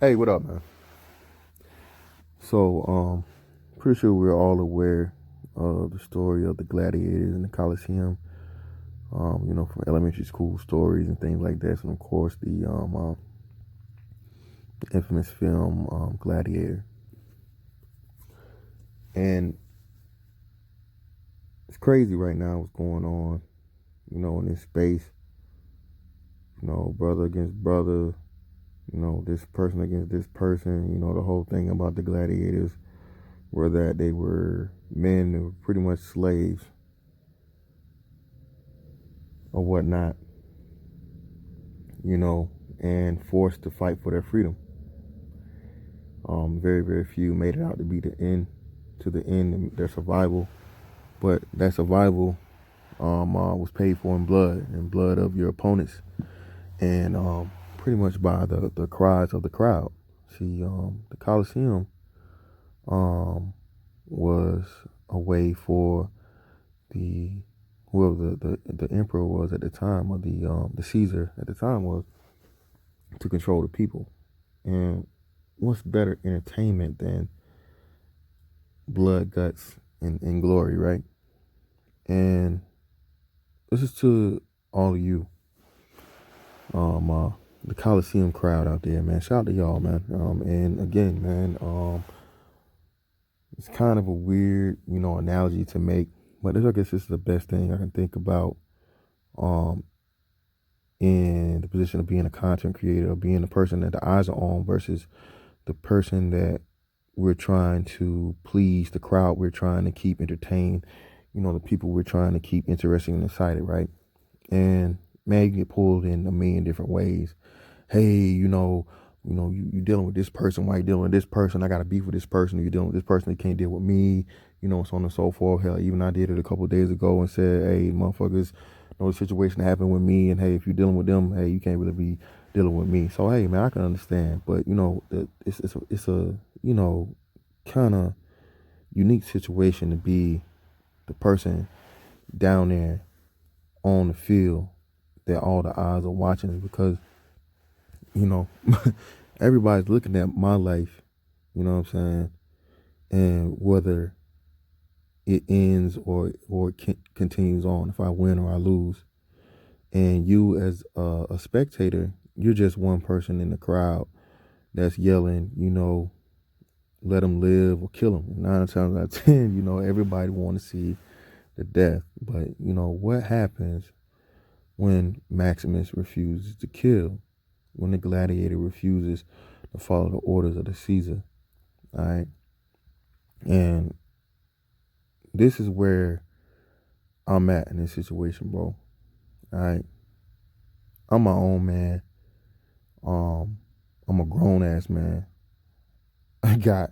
Hey, what up, man? Pretty sure we're all aware of the story of the gladiators in the Colosseum. From elementary school stories and things like that. And of course, the infamous film Gladiator. And it's crazy right now what's going on. In this space. Brother against brother. This person against this person. The whole thing about the gladiators were that they were men who were pretty much slaves or whatnot, and forced to fight for their freedom. Very, very few made it out to be to the end in their survival, but that survival was paid for in blood of your opponents, and pretty much by the cries of the crowd. See, the Colosseum was a way for the whoever the emperor was at the time, or the Caesar at the time was, to control the people. And what's better entertainment than blood, guts, and glory, right? And this is to all of you, the Coliseum crowd out there, man. Shout out to y'all, man. And again, man, it's kind of a weird, analogy to make, but I guess this is the best thing I can think about, in the position of being a content creator, being the person that the eyes are on versus the person that we're trying to please, the crowd we're trying to keep entertained, the people we're trying to keep interesting and excited, right? And man, you get pulled in a million different ways. Hey, you dealing with this person. Why you dealing with this person? I got to beef with this person. You dealing with this person that can't deal with me. So on and so forth. Hell, even I did it a couple of days ago and said, hey, motherfuckers, the situation happened with me, and hey, if you're dealing with them, hey, you can't really be dealing with me. So hey, man, I can understand, but it's a kind of unique situation to be the person down there on the field that all the eyes are watching, because you know everybody's looking at my life, you know what I'm saying, and whether it ends or it continues on, if I win or I lose. And you as a spectator, you're just one person in the crowd that's yelling, let them live or kill them. 9 times out of 10, everybody want to see the death. But what happens when Maximus refuses to kill, when the gladiator refuses to follow the orders of the Caesar? All right. And this is where I'm at in this situation, bro. All right. I'm my own man. I'm a grown ass man. I got,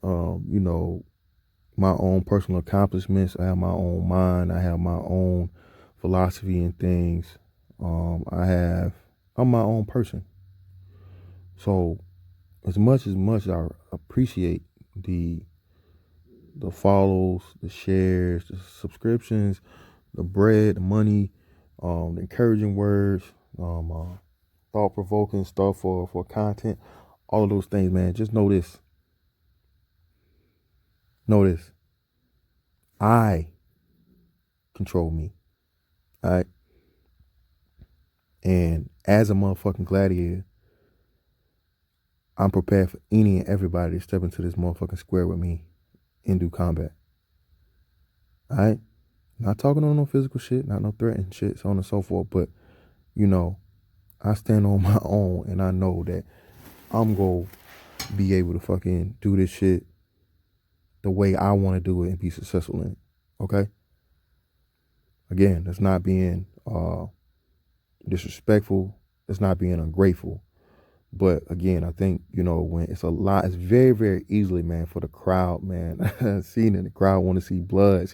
my own personal accomplishments. I have my own mind. I have my own philosophy and things. I'm my own person. So as much I appreciate the follows, the shares, the subscriptions, the bread, the money, the encouraging words, thought provoking stuff for content, all of those things, man. Just know this. Know this. I control me. All right. And as a motherfucking gladiator, I'm prepared for any and everybody to step into this motherfucking square with me and do combat. All right. Not talking on no physical shit, not no threatening shit, so on and so forth. But, I stand on my own, and I know that I'm going to be able to fucking do this shit the way I want to do it and be successful in it. Okay? Again, that's not being disrespectful. It's not being ungrateful. But again, I think, when it's a lot, it's very, very easily, man, for the crowd, man. Seeing it, the crowd want to see blood,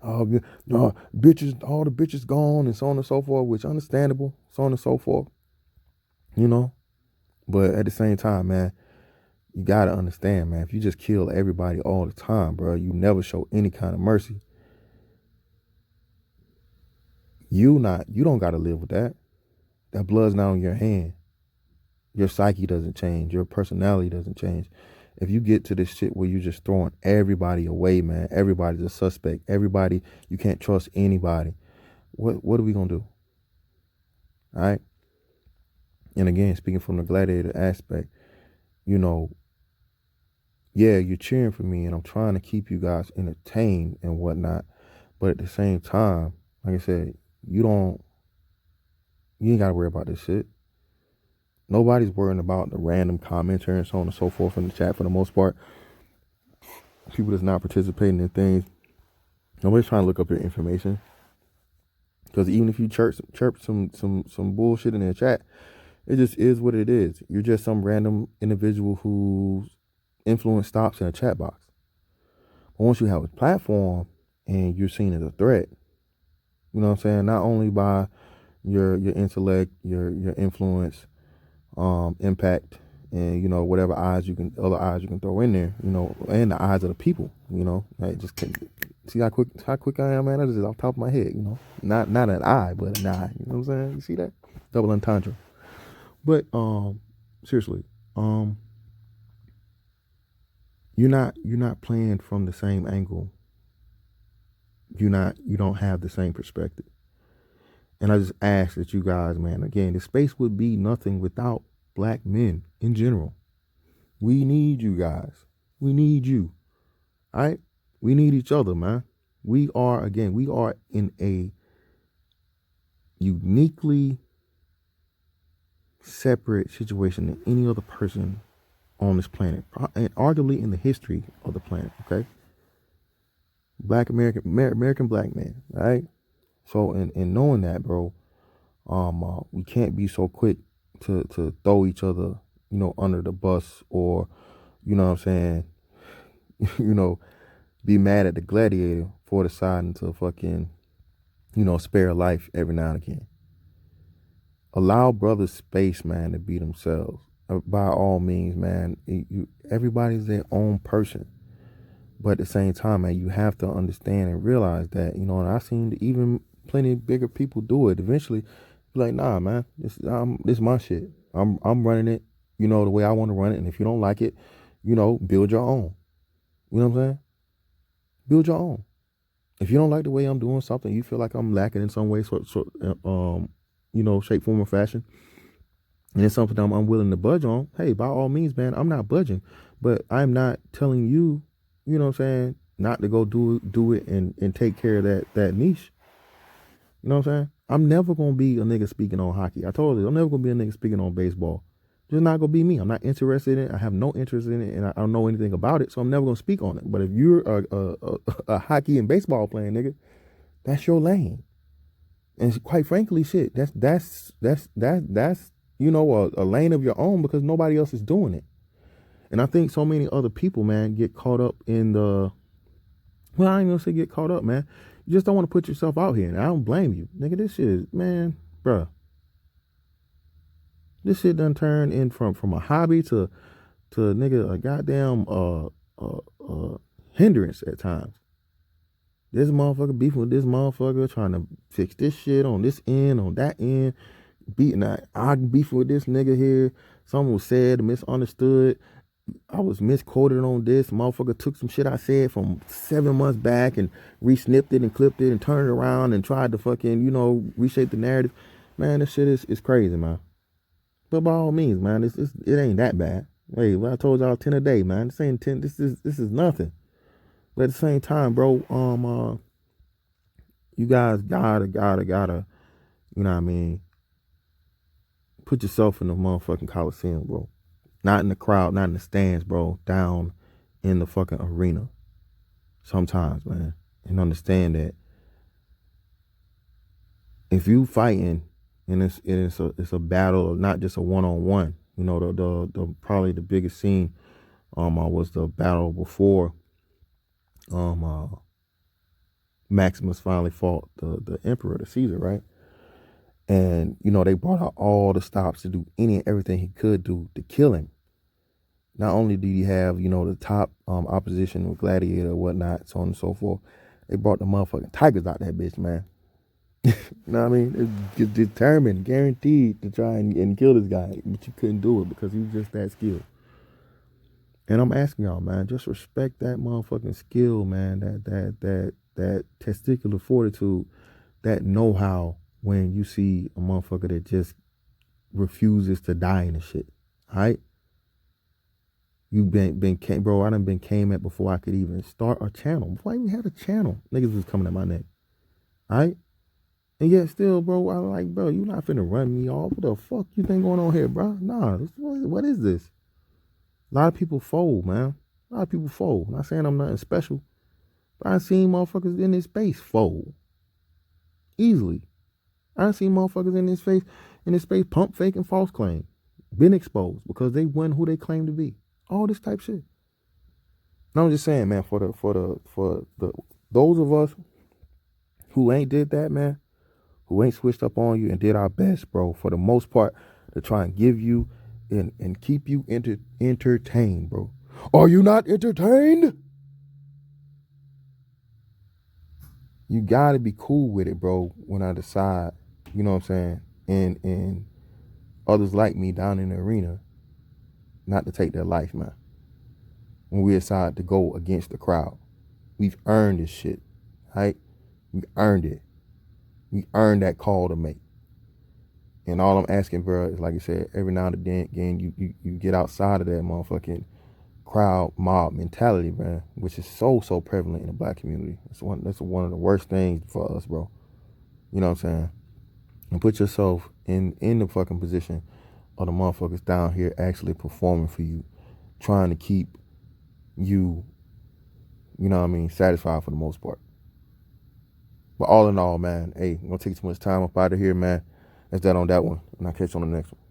Oh, no, bitches, all the bitches gone, and so on and so forth, which understandable, so on and so forth, But at the same time, man, you got to understand, man, if you just kill everybody all the time, bro, you never show any kind of mercy. You don't got to live with that. That blood's not on your hand. Your psyche doesn't change. Your personality doesn't change. If you get to this shit where you're just throwing everybody away, man, everybody's a suspect. Everybody, you can't trust anybody. What are we gonna do? All right. And again, speaking from the gladiator aspect, you know, yeah, you're cheering for me and I'm trying to keep you guys entertained and whatnot. But at the same time, like I said, you ain't gotta worry about this shit. Nobody's worrying about the random commenter and so on and so forth in the chat for the most part. People that's not participating in things. Nobody's trying to look up your information. Because even if you chirp some bullshit in the chat, it just is what it is. You're just some random individual whose influence stops in a chat box. But once you have a platform and you're seen as a threat, you know what I'm saying? Not only by your intellect, your influence, impact, and whatever other eyes you can throw in there, and the eyes of the people, like just see how quick I am, man. That is off the top of my head, not an eye, but an eye. You know what I'm saying? You see that? Double entendre. But seriously, you're not playing from the same angle. You don't have the same perspective. And I just ask that you guys, man, again, the space would be nothing without black men in general. We need you guys. We need you. All right? We need each other, man. We are in a uniquely separate situation than any other person on this planet, and arguably in the history of the planet, okay? Black American black man, all right? So in knowing that, bro, we can't be so quick to throw each other, under the bus, or, you know what I'm saying, be mad at the gladiator for deciding to fucking, spare a life every now and again. Allow brothers space, man, to be themselves. By all means, man, everybody's their own person. But at the same time, man, you have to understand and realize that, and I've seen even plenty bigger people do it. Eventually, be like, nah, man, this is my shit. I'm running it, the way I want to run it. And if you don't like it, build your own. You know what I'm saying? Build your own. If you don't like the way I'm doing something, you feel like I'm lacking in some way, shape, form, or fashion, and it's something I'm unwilling to budge on, hey, by all means, man, I'm not budging. But I'm not telling you, you know what I'm saying, not to go do it and take care of that niche. You know what I'm saying? I'm never going to be a nigga speaking on hockey. I told you, I'm never going to be a nigga speaking on baseball. Just not going to be me. I'm not interested in it. I have no interest in it, and I don't know anything about it, so I'm never going to speak on it. But if you're a hockey and baseball playing nigga, that's your lane. And quite frankly, shit, that's a lane of your own, because nobody else is doing it. And I think so many other people, man, get caught up in I ain't gonna say get caught up, man. You just don't want to put yourself out here, and I don't blame you. Nigga, this shit is, man, bruh. This shit done turned in from a hobby to nigga, a goddamn hindrance at times. This motherfucker beefing with this motherfucker, trying to fix this shit on this end, on that end, I beefing with this nigga here. Someone was said, misunderstood. I was misquoted on this. Motherfucker took some shit I said from 7 months back and re-snipped it and clipped it and turned it around and tried to fucking, reshape the narrative. Man, this shit is crazy, man. But by all means, man, it ain't that bad. Hey, well, I told y'all 10 a day, man. This ain't 10. This is nothing. But at the same time, bro, you guys gotta, you know what I mean, put yourself in the motherfucking Colosseum, bro. Not in the crowd, not in the stands, bro. Down in the fucking arena. Sometimes, man. And understand that if you fighting and it's a battle, not just a one-on-one. The probably the biggest scene was the battle before Maximus finally fought the emperor, the Caesar, right? And they brought out all the stops to do any and everything he could do to kill him. Not only did he have the top opposition with gladiator or whatnot, so on and so forth, they brought the motherfucking tigers out that bitch, man. You know what I mean? It's determined, guaranteed to try and kill this guy, but you couldn't do it because he was just that skilled. And I'm asking y'all, man, just respect that motherfucking skill, man. That testicular fortitude, that know-how when you see a motherfucker that just refuses to die in the shit. All right? You came, bro. I done been came at before I could even start a channel. Before I even had a channel, niggas was coming at my neck. All right? And yet still, bro, I'm like, bro, you not finna run me off. What the fuck you think going on here, bro? Nah, what is this? A lot of people fold, man. A lot of people fold. I'm not saying I'm nothing special, but I seen motherfuckers in this space fold easily. I seen motherfuckers in this space pump fake and false claim, been exposed because they weren't who they claim to be. All this type shit. And I'm just saying, man, for the those of us who ain't did that, man, who ain't switched up on you and did our best, bro, for the most part, to try and give you and keep you entertained, bro. Are you not entertained? You gotta be cool with it, bro, when I decide, you know what I'm saying, and others like me down in the arena, not to take their life, man. When we decide to go against the crowd. We've earned this shit, right? We earned it. We earned that call to make. And all I'm asking, bro, is like I said, every now and again, you get outside of that motherfucking crowd mob mentality, man, which is so prevalent in the black community. That's one of the worst things for us, bro. You know what I'm saying? And put yourself in the fucking position of the motherfuckers down here actually performing for you, trying to keep you, you know what I mean, satisfied for the most part. But all in all, man, hey, I'm gonna take too much time up out of here, man. That's that on that one. And I'll catch you on the next one.